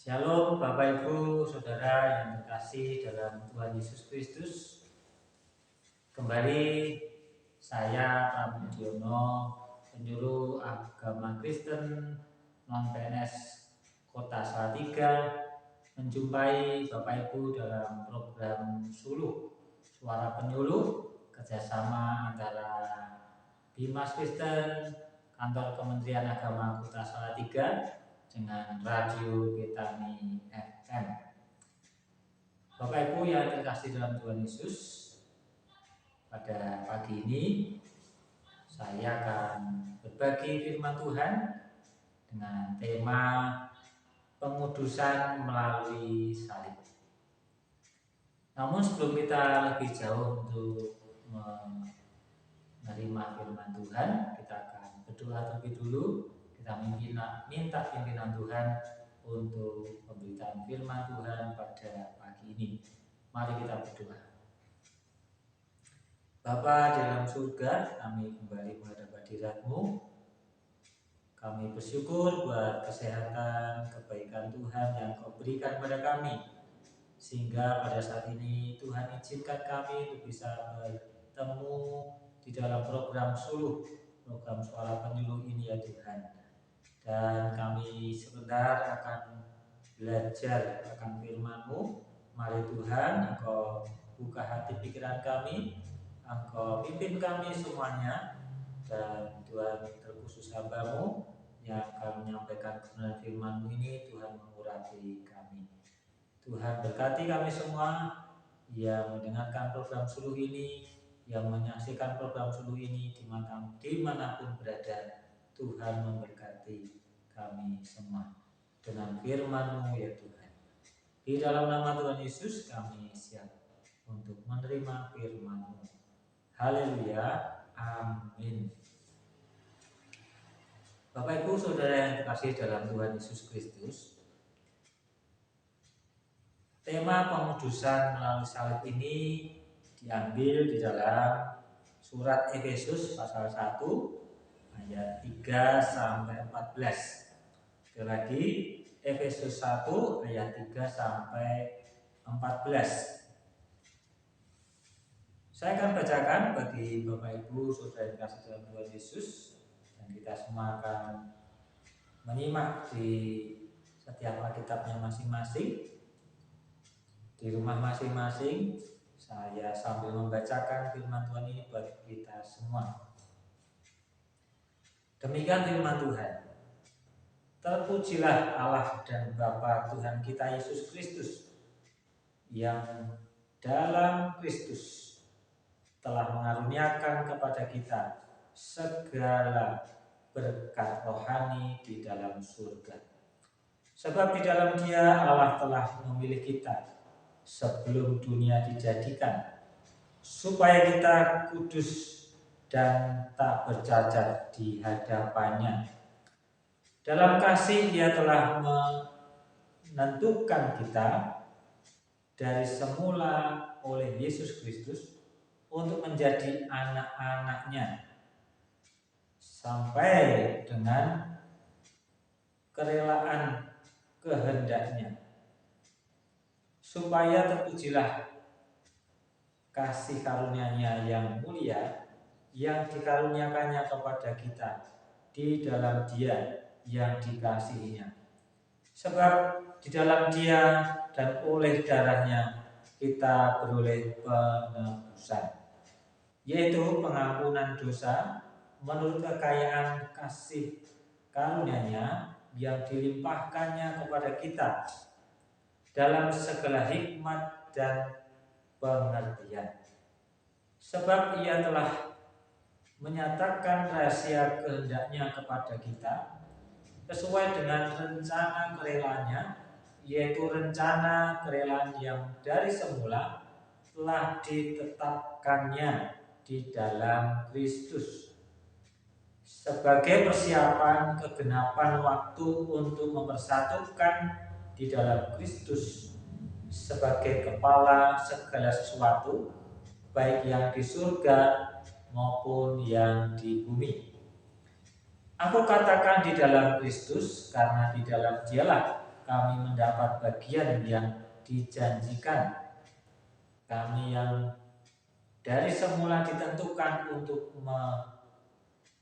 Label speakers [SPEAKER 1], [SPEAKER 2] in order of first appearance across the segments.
[SPEAKER 1] Shalom Bapak Ibu Saudara yang terkasih dalam Tuhan Yesus Kristus. Kembali saya Pramudiono, penjuru agama Kristen non-PNS Kota Salatiga, menjumpai Bapak Ibu dalam program Suluh Suara Penyuluh kerjasama antara Bimas Kristen, Kantor Kementerian Agama Kota Salatiga dengan Radio Betani FM. Bapak Ibu yang terkasih dalam Tuhan Yesus, pada pagi ini saya akan berbagi firman Tuhan dengan tema pengudusan melalui salib. Namun sebelum kita lebih jauh untuk menerima firman Tuhan, kita akan berdoa terlebih dulu. Kita minta pimpinan Tuhan untuk pemberitaan firman Tuhan pada pagi ini. Mari kita berdoa. Bapa di dalam surga, kami kembali menghadap hadirat-Mu. Kami bersyukur buat kesehatan, kebaikan Tuhan yang Kau berikan pada kami, sehingga pada saat ini Tuhan izinkan kami untuk bisa bertemu di dalam program Suluh, program Suara Penyuluh ini ya Tuhan. Dan kami sebentar akan belajar akan firman-Mu. Mari Tuhan, Engkau buka hati pikiran kami, Engkau pimpin kami semuanya. Dan Tuhan, terkhusus hamba-Mu yang akan menyampaikan kebenaran firman-Mu ini, Tuhan mengurapi kami. Tuhan berkati kami semua yang mendengarkan program Suluh ini, yang menyaksikan program Suluh ini dimanapun berada. Tuhan memberkati kami semua dengan firman-Mu ya Tuhan. Di dalam nama Tuhan Yesus kami siap untuk menerima firman-Mu. Haleluya, amin. Bapak Ibu Saudara yang terkasih dalam Tuhan Yesus Kristus, tema pengudusan melalui salib ini diambil di dalam surat Efesus pasal 1 ayat 3 sampai 14. Sekali lagi, Efesus 1 ayat 3 sampai 14. Saya akan bacakan bagi Bapak Ibu Saudara yang dikasihi dalam Tuhan Yesus, dan kita semua akan menyimak di setiap Alkitabnya masing-masing. Di rumah masing-masing saya sambil membacakan firman Tuhan ini bagi kita semua. Demikian firman Tuhan. Terpujilah Allah dan Bapa Tuhan kita Yesus Kristus, yang dalam Kristus telah mengaruniakan kepada kita segala berkat rohani di dalam surga. Sebab di dalam Dia Allah telah memilih kita sebelum dunia dijadikan, supaya kita kudus dan tak bercacat di hadapannya. Dalam kasih Dia telah menentukan kita dari semula oleh Yesus Kristus untuk menjadi anak-anak-Nya, sampai dengan kerelaan kehendak-Nya, supaya terpujilah kasih karunia-Nya yang mulia yang dikaruniakannya kepada kita di dalam Dia yang dikasihinya. Sebab di dalam Dia dan oleh darah-Nya kita beroleh penebusan, yaitu pengampunan dosa menurut kekayaan kasih karunia-Nya yang dilimpahkannya kepada kita dalam segala hikmat dan pengertian. Sebab Ia telah menyatakan rahasia kehendak-Nya kepada kita sesuai dengan rencana kerelaan-Nya, yaitu rencana kerelaan yang dari semula telah ditetapkannya di dalam Kristus sebagai persiapan kegenapan waktu untuk mempersatukan di dalam Kristus sebagai kepala segala sesuatu, baik yang di surga maupun yang di bumi. Aku katakan di dalam Kristus, karena di dalam Dialah kami mendapat bagian yang dijanjikan. Kami yang dari semula ditentukan untuk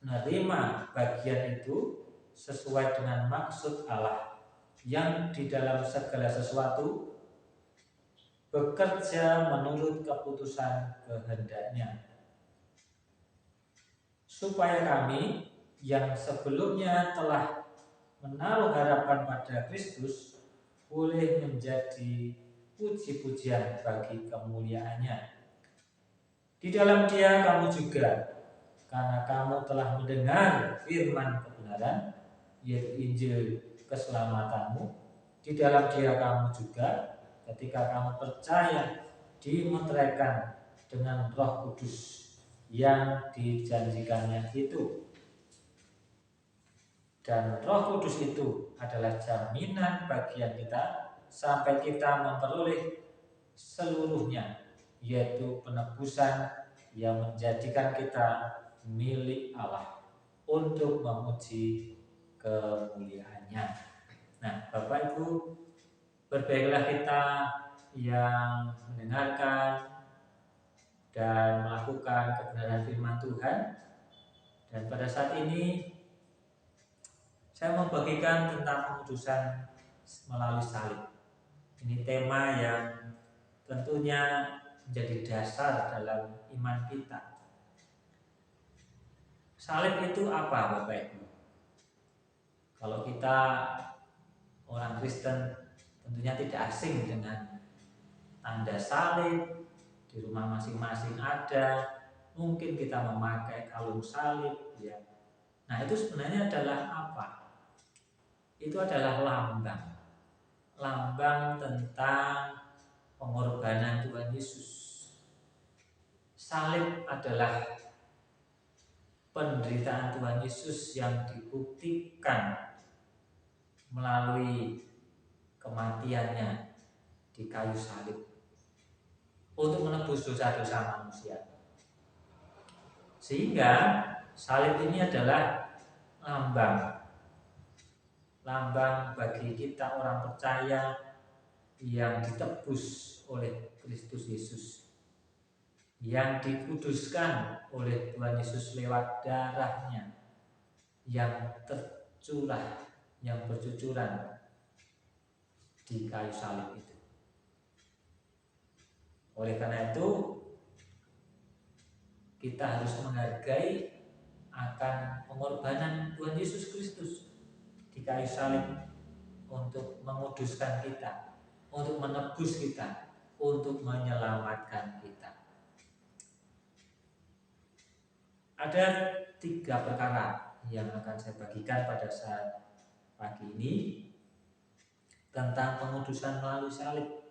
[SPEAKER 1] menerima bagian itu sesuai dengan maksud Allah yang di dalam segala sesuatu bekerja menurut keputusan kehendaknya, supaya kami yang sebelumnya telah menaruh harapan pada Kristus boleh menjadi puji-pujian bagi kemuliaannya. Di dalam Dia kamu juga, karena kamu telah mendengar firman kebenaran, yaitu Injil keselamatanmu, di dalam Dia kamu juga, ketika kamu percaya, dimeteraikan dengan Roh Kudus yang dijanjikannya itu. Dan Roh Kudus itu adalah jaminan bagian kita sampai kita memperoleh seluruhnya, yaitu penebusan yang menjadikan kita milik Allah untuk memuji kemuliaannya. Nah, Bapak Ibu, berbaiklah kita yang mendengarkan dan melakukan kebenaran firman Tuhan. Dan pada saat ini saya membagikan tentang pengudusan melalui salib. Ini tema yang tentunya menjadi dasar dalam iman kita. Salib itu apa, Bapak Ibu? Kalau kita orang Kristen tentunya tidak asing dengan tanda salib. Di rumah masing-masing ada, mungkin kita memakai kalung salib, ya. Nah, itu sebenarnya adalah apa? Itu adalah lambang tentang pengorbanan Tuhan Yesus. Salib adalah penderitaan Tuhan Yesus yang dibuktikan melalui kematiannya di kayu salib untuk menebus dosa-dosa manusia. Sehingga salib ini adalah lambang bagi kita orang percaya yang ditebus oleh Kristus Yesus, yang dikuduskan oleh Tuhan Yesus lewat darahnya yang tercurah, yang bercucuran di kayu salib itu. Oleh karena itu, kita harus menghargai akan pengorbanan Tuhan Yesus Kristus di kayu salib untuk menguduskan kita, untuk menebus kita, untuk menyelamatkan kita. Ada 3 perkara yang akan saya bagikan pada saat pagi ini tentang pengudusan melalui salib.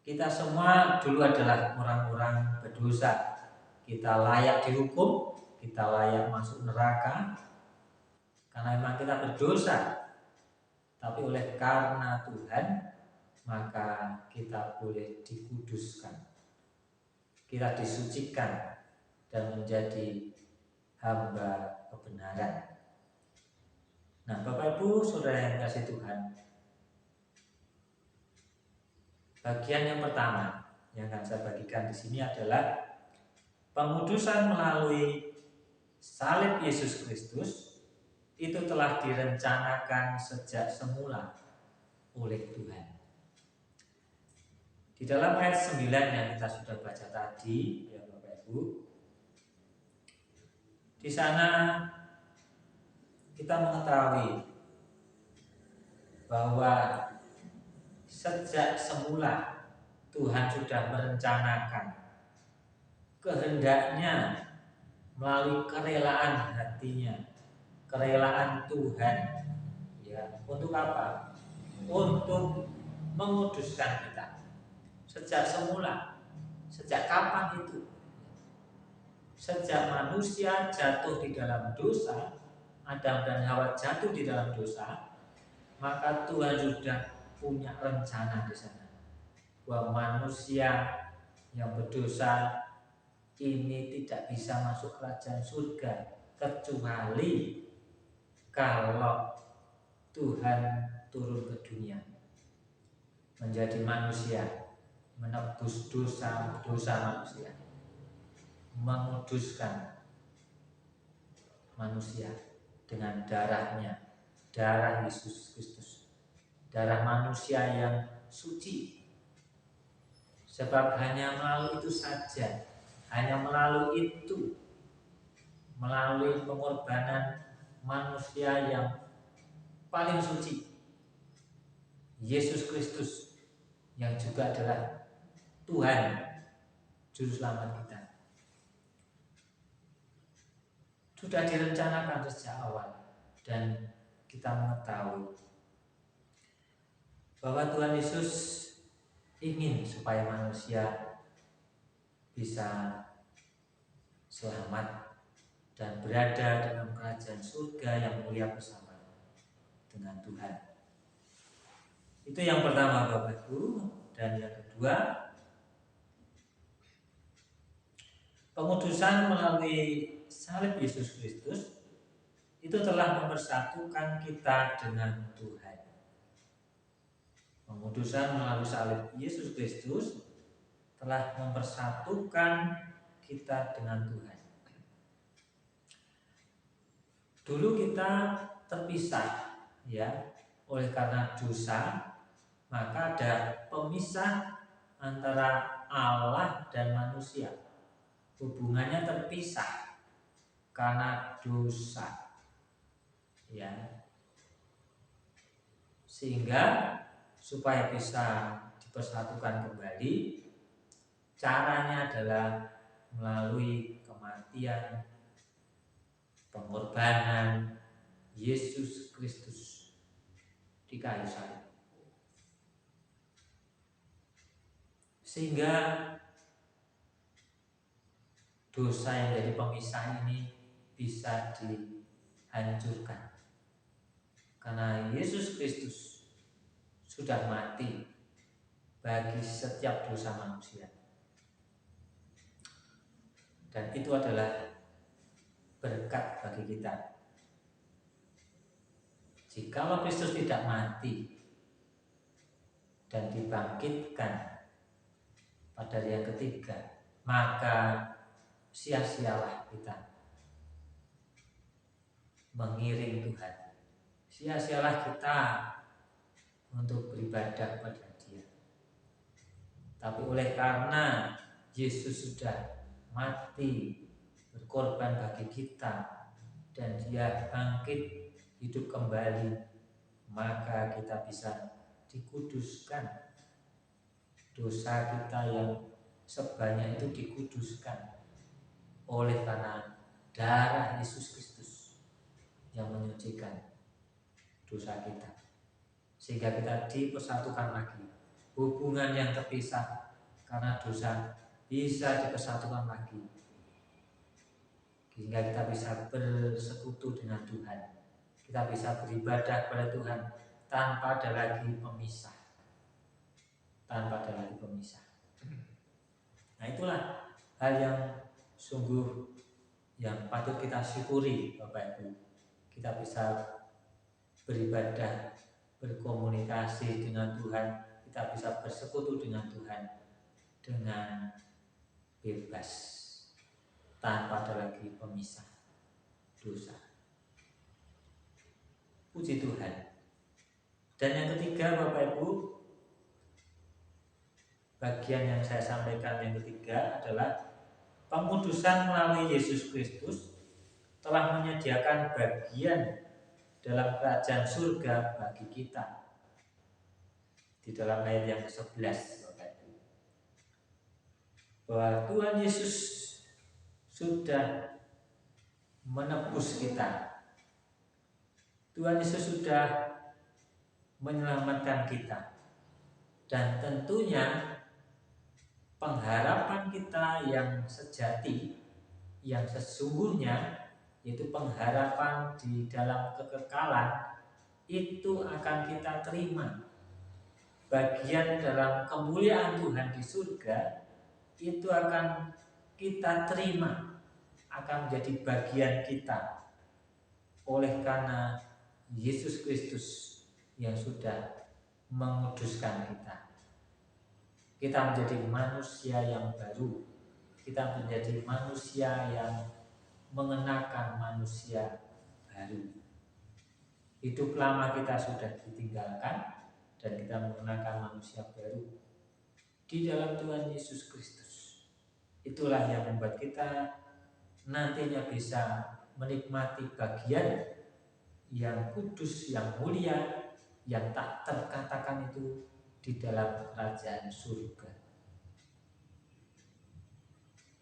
[SPEAKER 1] Kita semua dulu adalah orang-orang berdosa. Kita layak dihukum, kita layak masuk neraka karena memang kita berdosa. Tapi oleh karena Tuhan, maka kita boleh dikuduskan. Kita disucikan dan menjadi hamba kebenaran. Nah, Bapak Ibu, Saudara yang kasih Tuhan, bagian yang pertama yang akan saya bagikan di sini adalah pengudusan melalui salib Yesus Kristus. Itu telah direncanakan sejak semula oleh Tuhan. Di dalam ayat 9 yang kita sudah baca tadi, ya Bapak Ibu, di sana kita mengetahui bahwa sejak semula Tuhan sudah merencanakan kehendaknya melalui kerelaan hatinya, kerelaan Tuhan, ya, untuk apa? Untuk menguduskan kita. Sejak semula, sejak kapan itu? Sejak manusia jatuh di dalam dosa, Adam dan Hawa jatuh di dalam dosa, maka Tuhan sudah punya rencana di sana bahwa manusia yang berdosa ini tidak bisa masuk kerajaan surga kecuali kalau Tuhan turun ke dunia menjadi manusia, menebus dosa manusia, menguduskan manusia dengan darahnya, darah Yesus Kristus, darah manusia yang suci. Sebab hanya melalui itu saja, hanya melalui itu, melalui pengorbanan manusia yang paling suci, Yesus Kristus, yang juga adalah Tuhan Juru Selamat kita, sudah direncanakan sejak awal. Dan kita mengetahui bahwa Tuhan Yesus ingin supaya manusia bisa selamat dan berada dalam kerajaan surga yang mulia bersama dengan Tuhan. Itu yang pertama Bapak Ibu. Dan yang kedua, pengudusan melalui salib Yesus Kristus itu telah mempersatukan kita dengan Tuhan. Pengudusan melalui salib Yesus Kristus telah mempersatukan kita dengan Tuhan. Dulu kita terpisah, ya, oleh karena dosa, maka ada pemisah antara Allah dan manusia. Hubungannya terpisah karena dosa, ya. Sehingga supaya bisa dipersatukan kembali, caranya adalah melalui kematian, pengorbanan Yesus Kristus di kayu salib. Sehingga dosa yang jadi pemisah ini bisa dihancurkan. Karena Yesus Kristus sudah mati bagi setiap dosa manusia. Dan itu adalah berkat bagi kita. Jikalau Kristus tidak mati dan dibangkitkan pada hari yang ketiga, maka sia-sialah kita mengiring Tuhan. Sia-sialah kita untuk beribadah kepada Dia. Tapi oleh karena Yesus sudah mati berkorban bagi kita dan Dia bangkit hidup kembali, maka kita bisa dikuduskan. Dosa kita yang sebanyak itu dikuduskan oleh karena darah Yesus Kristus yang menyucikan dosa kita, sehingga kita dipersatukan lagi. Hubungan yang terpisah karena dosa bisa dipersatukan lagi, sehingga kita bisa bersekutu dengan Tuhan. Kita bisa beribadah kepada Tuhan tanpa ada lagi pemisah. Tanpa ada lagi pemisah. Nah, itulah hal yang sungguh yang patut kita syukuri Bapak Ibu. Kita bisa beribadah, berkomunikasi dengan Tuhan, kita bisa bersekutu dengan Tuhan dengan bebas, tanpa ada lagi pemisah dosa. Puji Tuhan. Dan yang ketiga Bapak Ibu, bagian yang saya sampaikan yang ketiga adalah pengudusan melalui Yesus Kristus telah menyediakan bagian dalam kerajaan surga bagi kita. Di dalam ayat yang ke-11 bahwa Tuhan Yesus sudah menebus kita. Tuhan Yesus sudah menyelamatkan kita. Dan tentunya pengharapan kita yang sejati, yang sesungguhnya, yaitu pengharapan di dalam kekekalan, itu akan kita terima. Bagian dalam kemuliaan Tuhan di surga itu akan kita terima, akan menjadi bagian kita oleh karena Yesus Kristus yang sudah menguduskan kita. Kita menjadi manusia yang baru. Kita menjadi manusia yang mengenakan manusia baru. Hidup lama kita sudah ditinggalkan dan kita mengenakan manusia baru di dalam Tuhan Yesus Kristus. Itulah yang membuat kita nantinya bisa menikmati bagian yang kudus, yang mulia, yang tak terkatakan itu di dalam kerajaan surga.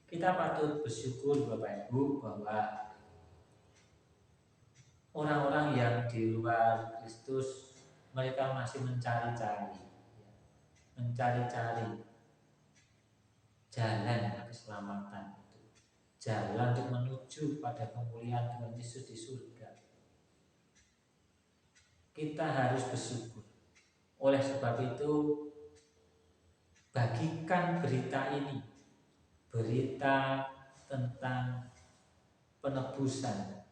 [SPEAKER 1] Kita patut bersyukur Bapak Ibu bahwa orang-orang yang di luar Kristus mereka masih mencari-cari jalan keselamatan itu, jalan untuk menuju pada kemuliaan Tuhan Yesus di surga. Kita harus bersyukur. Oleh sebab itu, bagikan berita ini, berita tentang penebusan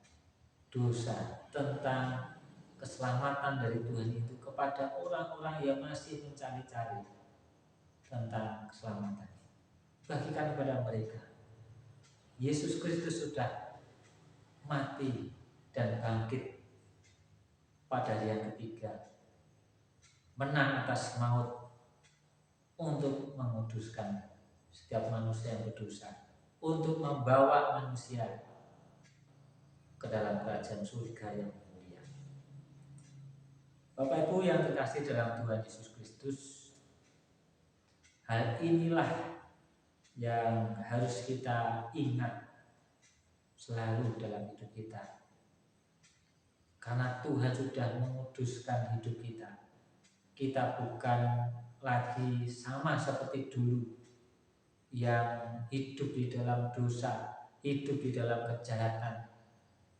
[SPEAKER 1] dosa, tentang keselamatan dari Tuhan itu kepada orang-orang yang masih mencari-cari tentang keselamatan. Bagikan kepada mereka, Yesus Kristus sudah mati dan bangkit pada hari yang ketiga, menang atas maut untuk menguduskan setiap manusia yang berdosa, untuk membawa manusia ke dalam kerajaan surga yang mulia. Bapak Ibu yang terkasih dalam Tuhan Yesus Kristus, hal inilah yang harus kita ingat selalu dalam hidup kita. Karena Tuhan sudah menguduskan hidup kita. Kita bukan lagi sama seperti dulu yang hidup di dalam dosa, hidup di dalam kejahatan.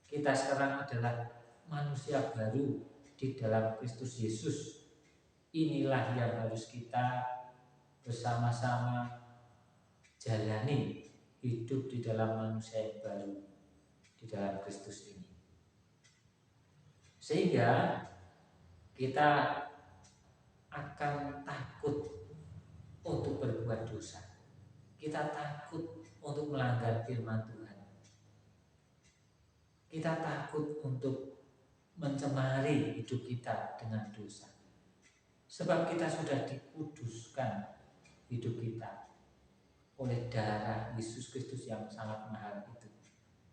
[SPEAKER 1] Kita sekarang adalah manusia baru di dalam Kristus Yesus. Inilah yang harus kita bersama-sama jalani, hidup di dalam manusia yang baru di dalam Kristus ini. Sehingga kita akan takut untuk berbuat dosa. Kita takut untuk melanggar firman Tuhan. Kita takut untuk mencemari hidup kita dengan dosa. Sebab kita sudah dikuduskan hidup kita oleh darah Yesus Kristus yang sangat mahal itu,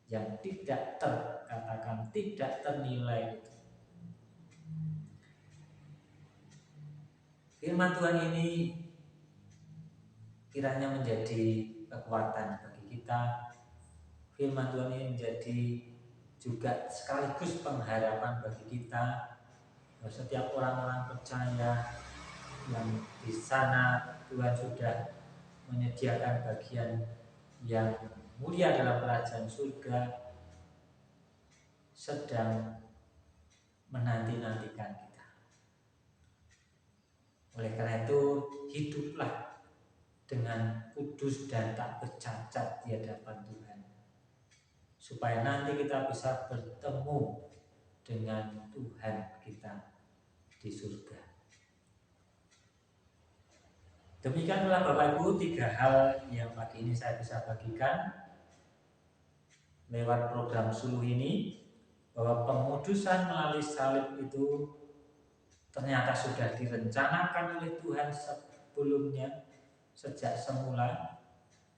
[SPEAKER 1] yang tidak terkatakan, tidak ternilai itu. Firman Tuhan ini kiranya menjadi kekuatan bagi kita. Firman Tuhan ini menjadi juga sekaligus pengharapan bagi kita. Setiap orang-orang percaya yang di sana Tuhan sudah menyediakan bagian yang mulia dalam kerajaan surga, sedang menanti-nantikan kita. Oleh karena itu, hiduplah dengan kudus dan tak bercacat di hadapan Tuhan, supaya nanti kita bisa bertemu dengan Tuhan kita di surga. Demikianlah Bapak Ibu 3 hal yang pagi ini saya bisa bagikan lewat program suluh ini, bahwa pengudusan melalui salib itu ternyata sudah direncanakan oleh Tuhan sebelumnya, sejak semula.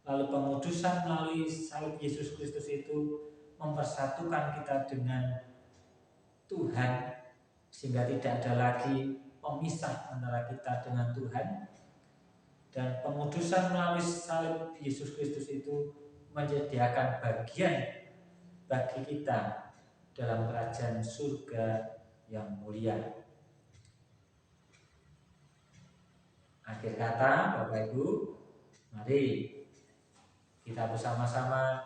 [SPEAKER 1] Lalu pengudusan melalui salib Yesus Kristus itu mempersatukan kita dengan Tuhan, sehingga tidak ada lagi pemisah antara kita dengan Tuhan. Dan pengudusan melalui salib Yesus Kristus itu menyediakan bagian bagi kita dalam kerajaan surga yang mulia. Akhir kata, Bapak Ibu, mari kita bersama-sama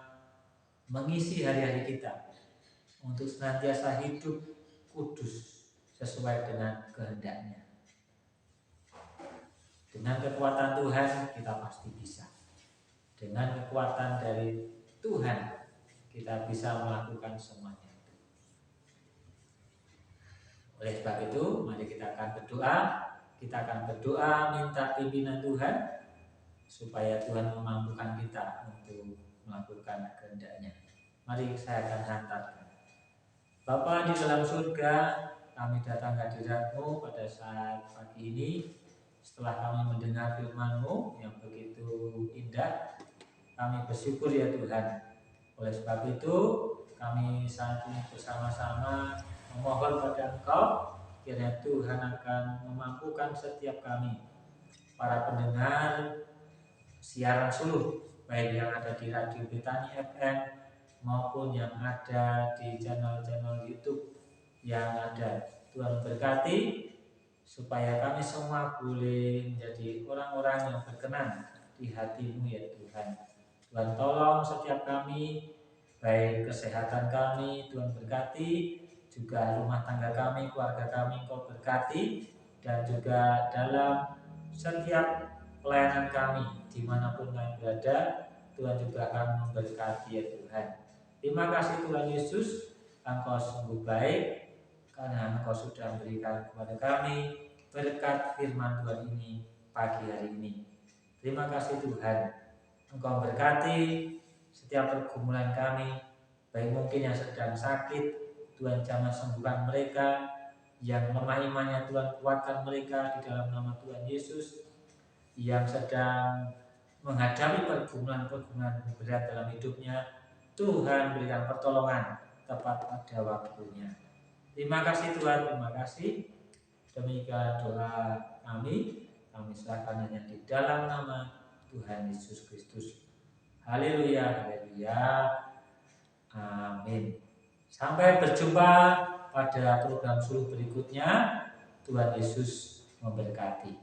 [SPEAKER 1] mengisi hari-hari kita untuk senantiasa hidup kudus sesuai dengan kehendaknya. Dengan kekuatan Tuhan kita pasti bisa. Dengan kekuatan dari Tuhan kita bisa melakukan semuanya itu. Oleh sebab itu, mari kita akan berdoa. Kita akan berdoa minta pimpinan Tuhan supaya Tuhan memampukan kita untuk melakukan kehendak-Nya. Mari saya akan hantarkan. Bapa di dalam surga, kami datang ke hadirat-Mu pada saat pagi ini. Setelah kami mendengar firman-Mu yang begitu indah, kami bersyukur ya Tuhan. Oleh sebab itu, kami saat ini bersama-sama memohon pada Engkau, kiranya Tuhan akan memampukan setiap kami, para pendengar siaran Suluh, baik yang ada di Radio Betani FM maupun yang ada di channel-channel YouTube yang ada. Tuhan berkati supaya kami semua boleh menjadi orang-orang yang berkenan di hati-Mu ya Tuhan. Tuhan tolong setiap kami, baik kesehatan kami, Tuhan berkati, juga rumah tangga kami, keluarga kami Engkau berkati, dan juga dalam setiap pelayanan kami dimanapun kami berada, Tuhan juga akan memberkati ya Tuhan. Terima kasih Tuhan Yesus, Engkau sungguh baik karena Engkau sudah memberikan kepada kami berkat firman Tuhan ini pagi hari ini. Terima kasih Tuhan, Engkau berkati setiap pergumulan kami, baik mungkin yang sedang sakit, Tuhan jamah sembuhkan mereka, yang lemah imannya Tuhan kuatkan mereka di dalam nama Tuhan Yesus, yang sedang menghadapi pergumulan-pergumulan berat dalam hidupnya, Tuhan berikan pertolongan tepat pada waktunya. Terima kasih Tuhan, terima kasih. Demikian doa kami serahkan hanya di dalam nama Tuhan Yesus Kristus. Haleluya, haleluya, amin. Sampai berjumpa pada program Suluh berikutnya. Tuhan Yesus memberkati.